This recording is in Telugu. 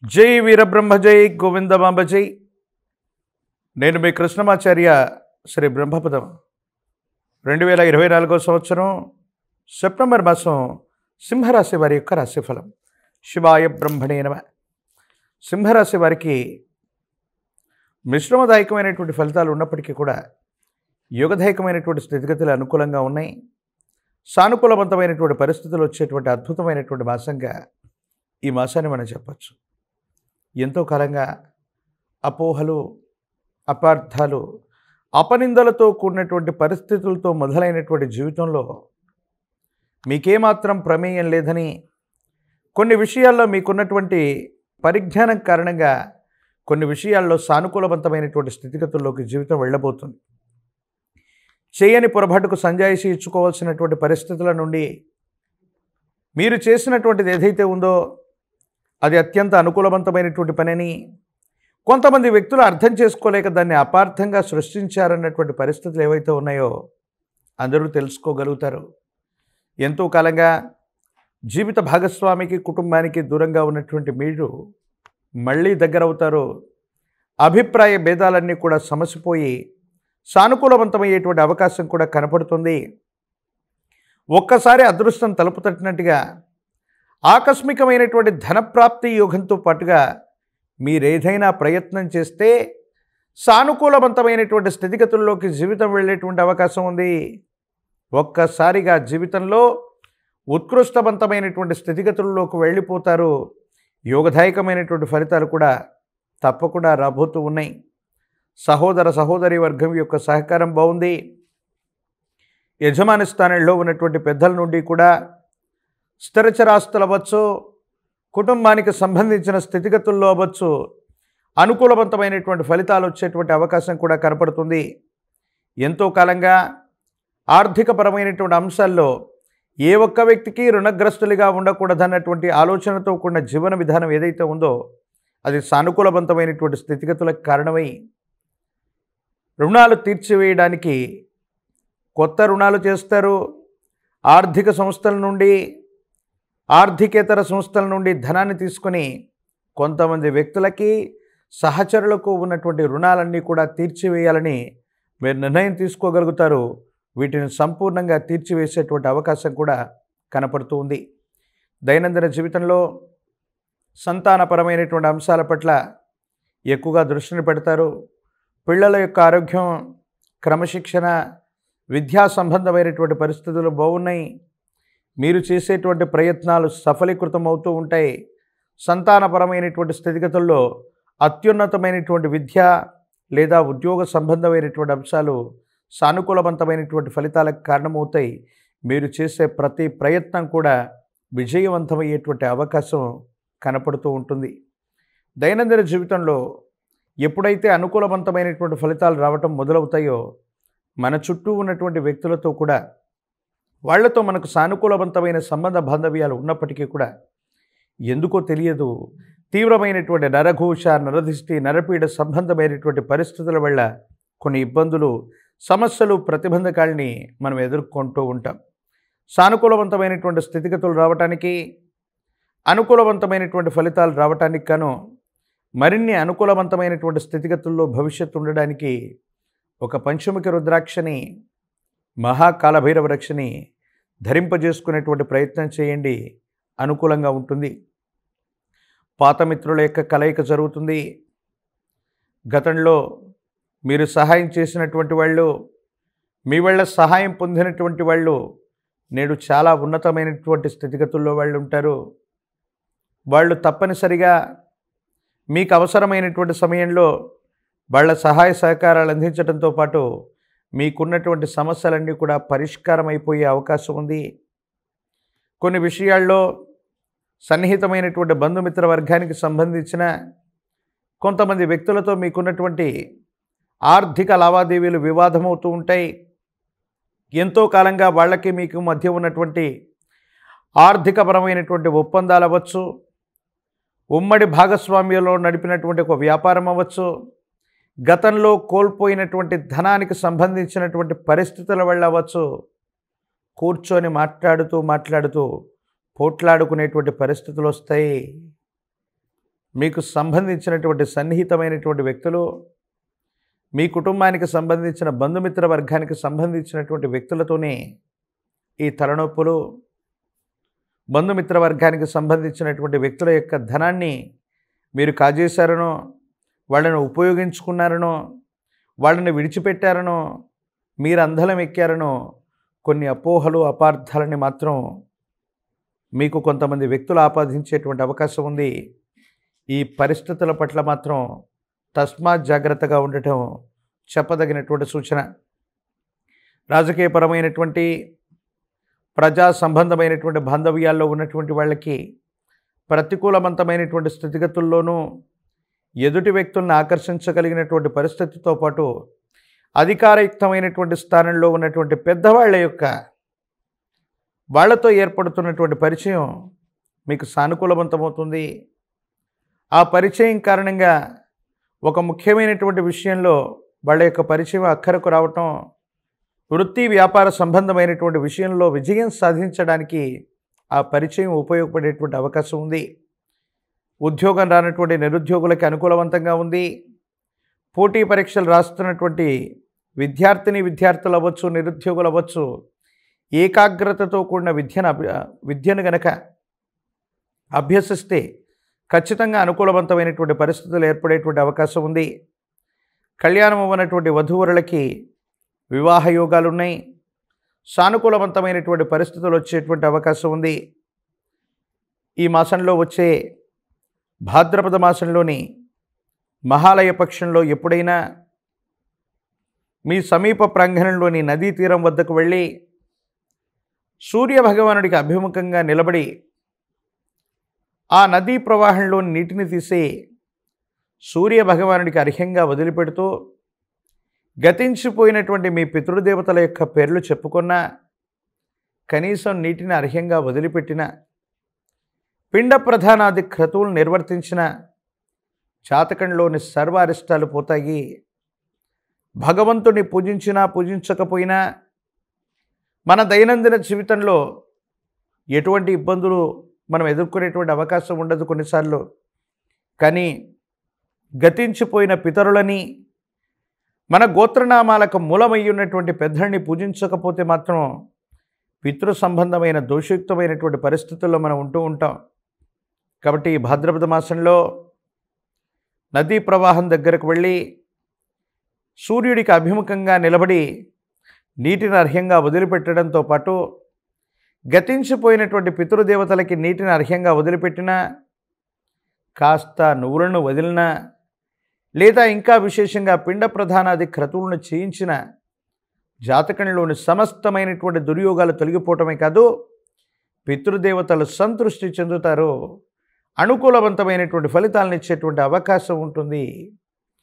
జై వీరబ్రహ్మ జై గోవిందమాంబ జై. నేను మీ కృష్ణమాచార్య శ్రీ బ్రహ్మపదం. 2024 సంవత్సరం సెప్టెంబర్ మాసం సింహరాశి వారి యొక్క రాశిఫలం. శివాయ బ్రహ్మణే నమః. సింహరాశి వారికి మిశ్రమదాయకమైనటువంటి ఫలితాలు ఉన్నప్పటికీ కూడా యోగదాయకమైనటువంటి స్థితిగతులు అనుకూలంగా ఉన్నాయి. సానుకూలవంతమైనటువంటి పరిస్థితులు వచ్చేటువంటి అద్భుతమైనటువంటి మాసంగా ఈ మాసాన్ని మనం చెప్పచ్చు. ఎంతో కాలంగా అపోహలు, అపార్థాలు, అపనిందలతో కూడినటువంటి పరిస్థితులతో మొదలైనటువంటి జీవితంలో మీకేమాత్రం ప్రమేయం లేదని, కొన్ని విషయాల్లో మీకున్నటువంటి పరిజ్ఞానం కారణంగా కొన్ని విషయాల్లో సానుకూలవంతమైనటువంటి స్థితిగతుల్లోకి జీవితం వెళ్ళబోతుంది. చేయని పొరపాటుకు సంజాయిషి ఇచ్చుకోవాల్సినటువంటి పరిస్థితుల నుండి మీరు చేసినటువంటిది ఏదైతే ఉందో అది అత్యంత అనుకూలవంతమైనటువంటి పనిని కొంతమంది వ్యక్తులు అర్థం చేసుకోలేక దాన్ని అపార్థంగా సృష్టించారన్నటువంటి పరిస్థితులు ఏవైతే ఉన్నాయో అందరూ తెలుసుకోగలుగుతారు. ఎంతో కాలంగా జీవిత భాగస్వామికి, కుటుంబానికి దూరంగా ఉన్నటువంటి మీరు మళ్ళీ దగ్గరవుతారు. అభిప్రాయ భేదాలన్నీ కూడా సమసిపోయి సానుకూలవంతమయ్యేటువంటి అవకాశం కూడా కనపడుతుంది. ఒక్కసారి అదృష్టం తలుపు తట్టినట్టుగా ఆకస్మికమైనటువంటి ధనప్రాప్తి యోగంతో పాటుగా మీరేదైనా ప్రయత్నం చేస్తే సానుకూలవంతమైనటువంటి స్థితిగతుల్లోకి జీవితం వెళ్ళేటువంటి అవకాశం ఉంది. ఒక్కసారిగా జీవితంలో ఉత్కృష్టవంతమైనటువంటి స్థితిగతుల్లోకి వెళ్ళిపోతారు. యోగదాయకమైనటువంటి ఫలితాలు కూడా తప్పకుండా రాబోతూ ఉన్నాయి. సహోదర సహోదరి వర్గం యొక్క సహకారం బాగుంది. యజమాని స్థానంలో ఉన్నటువంటి పెద్దల నుండి కూడా స్థిరచరాస్తులు అవ్వచ్చు, కుటుంబానికి సంబంధించిన స్థితిగతుల్లో అవ్వచ్చు, అనుకూలవంతమైనటువంటి ఫలితాలు వచ్చేటువంటి అవకాశం కూడా కనపడుతుంది. ఎంతో కాలంగా ఆర్థికపరమైనటువంటి అంశాల్లో ఏ ఒక్క వ్యక్తికి రుణగ్రస్తులుగా ఉండకూడదన్నటువంటి ఆలోచనతో కూడిన జీవన విధానం ఏదైతే ఉందో అది సానుకూలవంతమైనటువంటి స్థితిగతులకు కారణమై రుణాలు తీర్చివేయడానికి కొత్త రుణాలు చేస్తారు. ఆర్థిక సంస్థల నుండి, ఆర్థికేతర సంస్థల నుండి ధనాన్ని తీసుకొని కొంతమంది వ్యక్తులకి, సహచరులకు ఉన్నటువంటి రుణాలన్నీ కూడా తీర్చివేయాలని మీరు నిర్ణయం తీసుకోగలుగుతారు. వీటిని సంపూర్ణంగా తీర్చివేసేటువంటి అవకాశం కూడా కనపడుతూ ఉంది. దైనందిన జీవితంలో సంతానపరమైనటువంటి అంశాల పట్ల ఎక్కువగా దృష్టిని పెడతారు. పిల్లల యొక్క ఆరోగ్యం, క్రమశిక్షణ, విద్యా సంబంధమైనటువంటి పరిస్థితులు బాగున్నాయి. మీరు చేసేటువంటి ప్రయత్నాలు సఫలీకృతం అవుతూ ఉంటాయి. సంతానపరమైనటువంటి స్థితిగతుల్లో అత్యున్నతమైనటువంటి విద్య లేదా ఉద్యోగ సంబంధమైనటువంటి అంశాలు సానుకూలవంతమైనటువంటి ఫలితాలకు కారణమవుతాయి. మీరు చేసే ప్రతి ప్రయత్నం కూడా విజయవంతమయ్యేటువంటి అవకాశం కనపడుతూ ఉంటుంది. దైనందిన జీవితంలో ఎప్పుడైతే అనుకూలవంతమైనటువంటి ఫలితాలు రావటం మొదలవుతాయో మన చుట్టూ ఉన్నటువంటి వ్యక్తులతో కూడా వాళ్లతో మనకు సానుకూలవంతమైన సంబంధ బాంధవ్యాలు ఉన్నప్పటికీ కూడా ఎందుకో తెలియదు తీవ్రమైనటువంటి నరఘోష, నరదిష్టి, నరపీడ సంబంధమైనటువంటి పరిస్థితుల వల్ల కొన్ని ఇబ్బందులు, సమస్యలు, ప్రతిబంధకాలని మనం ఎదుర్కొంటూ ఉంటాం. సానుకూలవంతమైనటువంటి స్థితిగతులు రావటానికి, అనుకూలవంతమైనటువంటి ఫలితాలు రావటానికి గాను మరిన్ని అనుకూలవంతమైనటువంటి స్థితిగతుల్లో భవిష్యత్తు ఉండడానికి ఒక పంచముఖి రుద్రాక్షని, మహాకాలభైరవ రక్షని ధరింపజేసుకునేటువంటి ప్రయత్నం చేయండి. అనుకూలంగా ఉంటుంది. పాత మిత్రుల యొక్క కలయిక జరుగుతుంది. గతంలో మీరు సహాయం చేసినటువంటి వాళ్ళు, మీ వల్ల సహాయం పొందినటువంటి వాళ్ళు నేడు చాలా ఉన్నతమైనటువంటి స్థితిగతుల్లో వాళ్ళు ఉంటారు. వాళ్ళు తప్పనిసరిగా మీకు అవసరమైనటువంటి సమయంలో వాళ్ళ సహాయ సహకారాలు అందించడంతో పాటు మీకున్నటువంటి సమస్యలన్నీ కూడా పరిష్కారం అయిపోయే అవకాశం ఉంది. కొన్ని విషయాల్లో సన్నిహితమైనటువంటి బంధుమిత్ర వర్గానికి సంబంధించిన కొంతమంది వ్యక్తులతో మీకున్నటువంటి ఆర్థిక లావాదేవీలు వివాదమవుతూ ఉంటాయి. ఎంతో కాలంగా వాళ్ళకి మీకు మధ్య ఉన్నటువంటి ఆర్థికపరమైనటువంటి ఒప్పందాలు అవ్వచ్చు, ఉమ్మడి భాగస్వామ్యంలో నడిపినటువంటి ఒక వ్యాపారం అవ్వచ్చు, గతంలో కోల్పోయినటువంటి ధనానికి సంబంధించినటువంటి పరిస్థితుల వల్ల అవ్వచ్చు, కూర్చొని మాట్లాడుతూ పోట్లాడుకునేటువంటి పరిస్థితులు వస్తాయి. మీకు సంబంధించినటువంటి సన్నిహితమైనటువంటి వ్యక్తులు, మీ కుటుంబానికి సంబంధించిన బంధుమిత్ర వర్గానికి సంబంధించినటువంటి వ్యక్తులతోనే ఈ తలనొప్పులు, బంధుమిత్ర వర్గానికి సంబంధించినటువంటి వ్యక్తుల యొక్క ధనాన్ని మీరు కాజేశారనో, వాళ్ళని ఉపయోగించుకున్నారనో, వాళ్ళని విడిచిపెట్టారనో, మీరు అందలం ఎక్కారనో కొన్ని అపోహలు, అపార్థాలని మాత్రం మీకు కొంతమంది వ్యక్తులు ఆపాదించేటువంటి అవకాశం ఉంది. ఈ పరిస్థితుల పట్ల మాత్రం తస్మాత్ జాగ్రత్తగా ఉండటం చెప్పదగినటువంటి సూచన. రాజకీయపరమైనటువంటి, ప్రజా సంబంధమైనటువంటి బాంధవ్యాల్లో ఉన్నటువంటి వాళ్ళకి ప్రతికూలవంతమైనటువంటి స్థితిగతుల్లోనూ ఎదుటి వ్యక్తులను ఆకర్షించగలిగినటువంటి పరిస్థితితో పాటు అధికారయుక్తమైనటువంటి స్థానంలో ఉన్నటువంటి పెద్దవాళ్ళ యొక్క వాళ్లతో ఏర్పడుతున్నటువంటి పరిచయం మీకు సానుకూలవంతమవుతుంది. ఆ పరిచయం కారణంగా ఒక ముఖ్యమైనటువంటి విషయంలో వాళ్ళ యొక్క పరిచయం అక్కరకు రావటం, వృత్తి వ్యాపార సంబంధమైనటువంటి విషయంలో విజయం సాధించడానికి ఆ పరిచయం ఉపయోగపడేటువంటి అవకాశం ఉంది. ఉద్యోగం రానటువంటి నిరుద్యోగులకి అనుకూలవంతంగా ఉంది. పోటీ పరీక్షలు రాస్తున్నటువంటి విద్యార్థులు అవ్వచ్చు, నిరుద్యోగులు అవ్వచ్చు, ఏకాగ్రతతో కూడిన విద్యను గనక అభ్యసిస్తే ఖచ్చితంగా అనుకూలవంతమైనటువంటి పరిస్థితులు ఏర్పడేటువంటి అవకాశం ఉంది. కళ్యాణం అవ్వనటువంటి వధూవరులకి వివాహ యోగాలు ఉన్నాయి. సానుకూలవంతమైనటువంటి పరిస్థితులు వచ్చేటువంటి అవకాశం ఉంది. ఈ మాసంలో వచ్చే భాద్రపద మాసంలోని మహాలయ పక్షంలో ఎప్పుడైనా మీ సమీప ప్రాంగణంలోని నదీ తీరం వద్దకు వెళ్ళి సూర్యభగవానుడికి అభిముఖంగా నిలబడి ఆ నదీ ప్రవాహంలోని నీటిని తీసి సూర్యభగవానుడికి అర్ఘ్యంగా వదిలిపెడుతూ గతించిపోయినటువంటి మీ పితృదేవతల యొక్క పేర్లు చెప్పుకున్నా, కనీసం నీటిని అర్ఘ్యంగా వదిలిపెట్టిన, పిండ ప్రధానాది క్రతువులు నిర్వర్తించిన జాతకంలోని సర్వ అరిష్టాలు పోతాయి. భగవంతుని పూజించినా పూజించకపోయినా మన దైనందిన జీవితంలో ఎటువంటి ఇబ్బందులు మనం ఎదుర్కొనేటువంటి అవకాశం ఉండదు కొన్నిసార్లు. కానీ గతించిపోయిన పితరులని, మన గోత్రనామాలకు మూలమై ఉన్నటువంటి పెద్దల్ని పూజించకపోతే మాత్రం పితృ సంబంధమైన దోషయుక్తమైనటువంటి పరిస్థితుల్లో మనం ఉంటూ ఉంటాం. కాబట్టి ఈ భాద్రపద మాసంలో నదీ ప్రవాహం దగ్గరకు వెళ్ళి సూర్యుడికి అభిముఖంగా నిలబడి నీటిని అర్ఘ్యంగా వదిలిపెట్టడంతో పాటు గతించిపోయినటువంటి పితృదేవతలకి నీటిని అర్ఘ్యంగా వదిలిపెట్టినా, కాస్త నువ్వులను వదిలినా, లేదా ఇంకా విశేషంగా పిండ ప్రధానాది క్రతువులను చేయించిన జాతకంలోని సమస్తమైనటువంటి దుర్యోగాలు తొలగిపోవటమే కాదు, పితృదేవతలు సంతృష్టి చెందుతారు. అనుకూలవంతమైనటువంటి ఫలితాలను ఇచ్చేటువంటి అవకాశం ఉంటుంది.